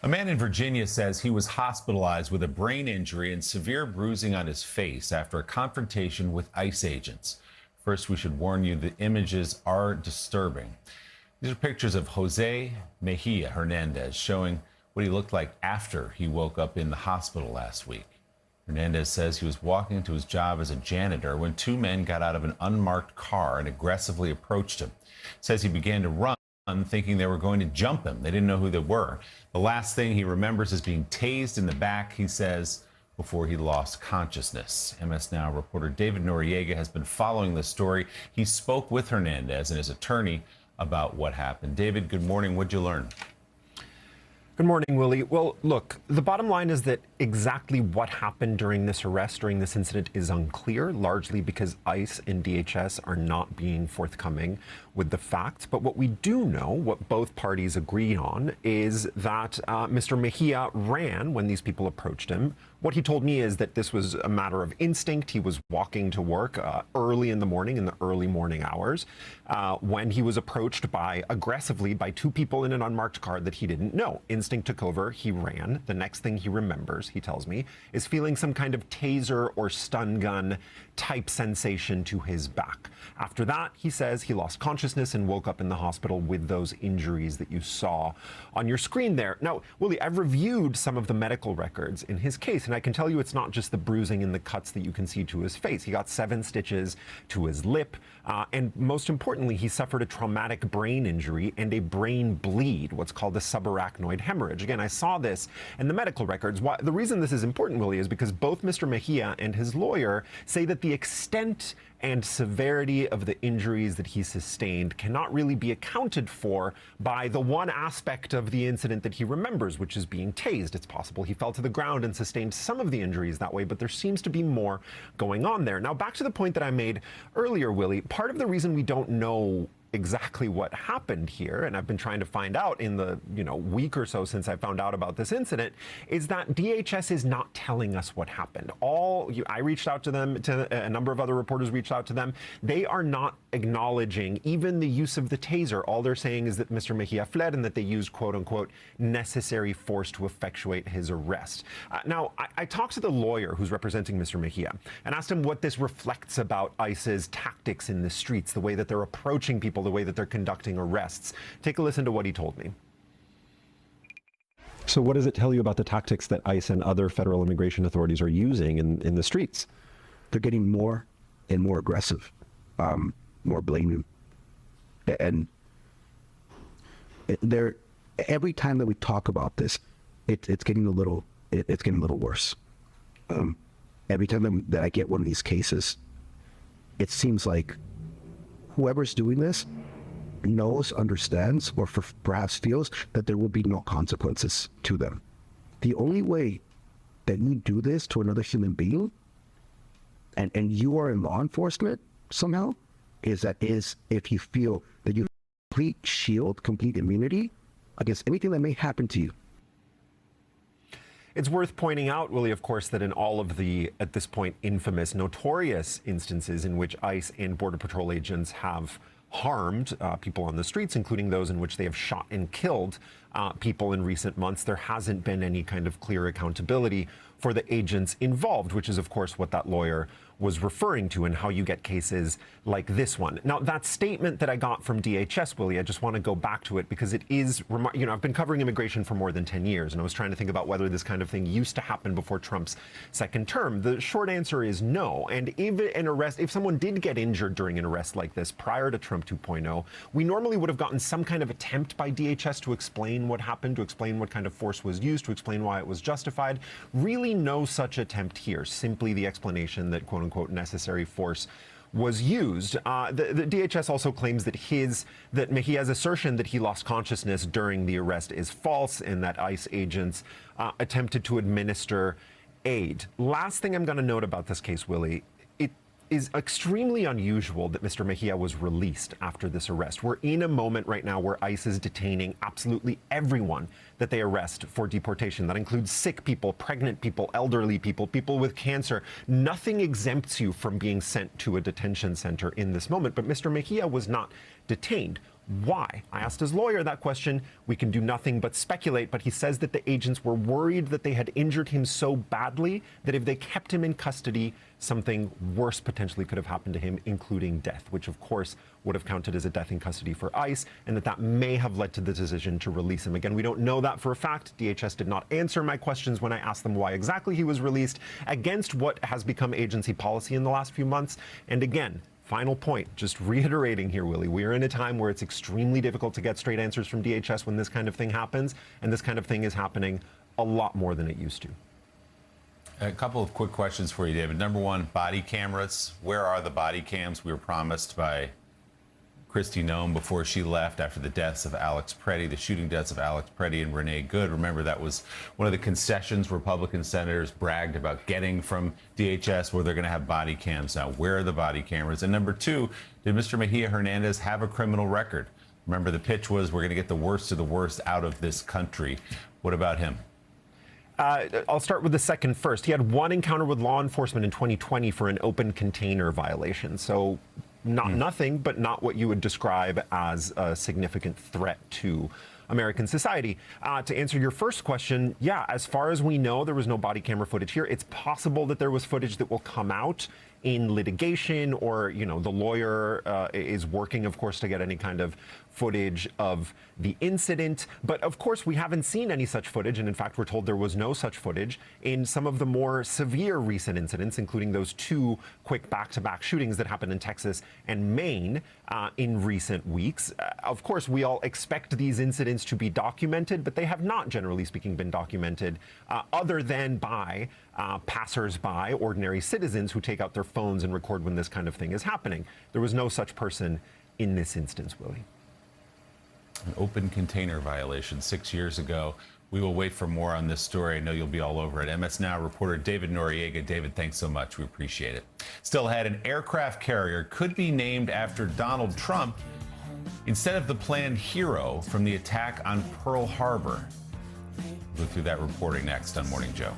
A man in Virginia says he was hospitalized with a brain injury and severe bruising on his face after a confrontation with ICE agents. First, we should warn you the images are disturbing. These are pictures of José Mejía Hernandez showing what he looked like after he woke up in the hospital last week. Hernandez says he was walking into his job as a janitor when two men got out of an unmarked car and aggressively approached him. Says he began to run, thinking they were going to jump him. They didn't know who they were. The last thing he remembers is being tased in the back, he says, before he lost consciousness. MSNOW reporter David Noriega has been following this story. He spoke with Hernandez and his attorney about what happened. David, good morning. What'd you learn? Good morning, Willie. Well, look, the bottom line is that exactly what happened during this arrest, during this incident, is unclear, largely because ICE and DHS are not being forthcoming with the facts. But what we do know, what both parties agree on, is that Mr. Mejía ran when these people approached him. What he told me is that this was a matter of instinct. He was walking to work early in the morning, in the early morning hours, when he was approached aggressively by two people in an unmarked car that he didn't know. Instinct took over. He ran. The next thing he remembers, he tells me, is feeling some kind of taser or stun gun type sensation to his back. After that, he says he lost consciousness and woke up in the hospital with those injuries that you saw on your screen there. Now, Willie, I've reviewed some of the medical records in his case, and I can tell you it's not just the bruising and the cuts that you can see to his face. He got 7 stitches to his lip, and most importantly, he suffered a traumatic brain injury and a brain bleed, what's called a subarachnoid hemorrhage. Again, I saw this in the medical records. The reason this is important, Willie, is because both Mr. Mejía and his lawyer say that the extent and severity of the injuries that he sustained cannot really be accounted for by the one aspect of the incident that he remembers, which is being tased. It's possible he fell to the ground and sustained some of the injuries that way, but there seems to be more going on there. Now, back to the point that I made earlier, Willie, part of the reason we don't know exactly what happened here, and I've been trying to find out in the week or so since I found out about this incident, is that DHS is not telling us what happened. I reached out to them, a number of other reporters reached out to them. They are not acknowledging even the use of the taser. All they're saying is that Mr. Mejía fled and that they used quote unquote necessary force to effectuate his arrest. Now, I talked to the lawyer who's representing Mr. Mejía and asked him what this reflects about ICE's tactics in the streets, the way that they're approaching people, the way that they're conducting arrests. Take a listen to what he told me. So what does it tell you about the tactics that ICE and other federal immigration authorities are using in the streets? They're getting more and more aggressive, more blatant. And every time that we talk about this, it's getting a little worse. Every time that I get one of these cases, it seems like whoever's doing this knows, understands, or perhaps feels that there will be no consequences to them. The only way that you do this to another human being, and you are in law enforcement somehow, is if you feel that you have complete shield, complete immunity against anything that may happen to you. It's worth pointing out, Willie, of course, that in all of the, at this point, infamous, notorious instances in which ICE and Border Patrol agents have harmed people on the streets, including those in which they have shot and killed people in recent months, there hasn't been any kind of clear accountability for the agents involved, which is, of course, what that lawyer was referring to and how you get cases like this one. Now, that statement that I got from DHS, Willie, I just want to go back to it because it is, I've been covering immigration for more than 10 years, and I was trying to think about whether this kind of thing used to happen before Trump's second term. The short answer is no. And even an arrest, if someone did get injured during an arrest like this prior to Trump 2.0, we normally would have gotten some kind of attempt by DHS to explain what happened, to explain what kind of force was used, to explain why it was justified. Really no such attempt here, simply the explanation that quote unquote necessary force was used. The DHS also claims that Mejia's assertion that he lost consciousness during the arrest is false and that ICE agents attempted to administer aid. Last thing I'm going to note about this case, Willie, it is extremely unusual that Mr. Mejía was released after this arrest. We're in a moment right now where ICE is detaining absolutely everyone that they arrest for deportation. That includes sick people, pregnant people, elderly people, people with cancer. Nothing exempts you from being sent to a detention center in this moment, but Mr. Mejía was not detained. Why? I asked his lawyer that question. We can do nothing but speculate, but he says that the agents were worried that they had injured him so badly that if they kept him in custody, something worse potentially could have happened to him, including death, which of course would have counted as a death in custody for ICE, and that may have led to the decision to release him. Again, we don't know that for a fact. DHS did not answer my questions when I asked them why exactly he was released, against what has become agency policy in the last few months. And again, final point, just reiterating here, Willie, we are in a time where it's extremely difficult to get straight answers from DHS when this kind of thing happens, and this kind of thing is happening a lot more than it used to. A couple of quick questions for you, David. Number one, body cameras. Where are the body cams we were promised by Kristi Noem before she left after the deaths of Alex Preddy, the shooting deaths of Alex Preddy and Renee Good? Remember, that was one of the concessions Republican senators bragged about getting from DHS, where they're going to have body cams now. Where are the body cameras? And number two, did Mr. Mejía Hernandez have a criminal record? Remember, the pitch was we're going to get the worst of the worst out of this country. What about him? I'll start with the second first. He had one encounter with law enforcement in 2020 for an open container violation. So not nothing, but not what you would describe as a significant threat to American society. To answer your first question, yeah, as far as we know, there was no body camera footage here. It's possible that there was footage that will come out in litigation, or, you know, the lawyer is working, of course, to get any kind of footage of the incident. But of course, we haven't seen any such footage. And in fact, we're told there was no such footage in some of the more severe recent incidents, including those two quick back-to-back shootings that happened in Texas and Maine in recent weeks. Of course, we all expect these incidents to be documented, but they have not, generally speaking, been documented other than by passers-by, ordinary citizens who take out their phones and record when this kind of thing is happening. There was no such person in this instance, Willie. An open container violation 6 years ago. We will wait for more on this story. I know you'll be all over it. MSNOW reporter David Noriega. David, thanks so much. We appreciate it. Still ahead, an aircraft carrier could be named after Donald Trump instead of the planned hero from the attack on Pearl Harbor. We'll go through that reporting next on Morning Joe.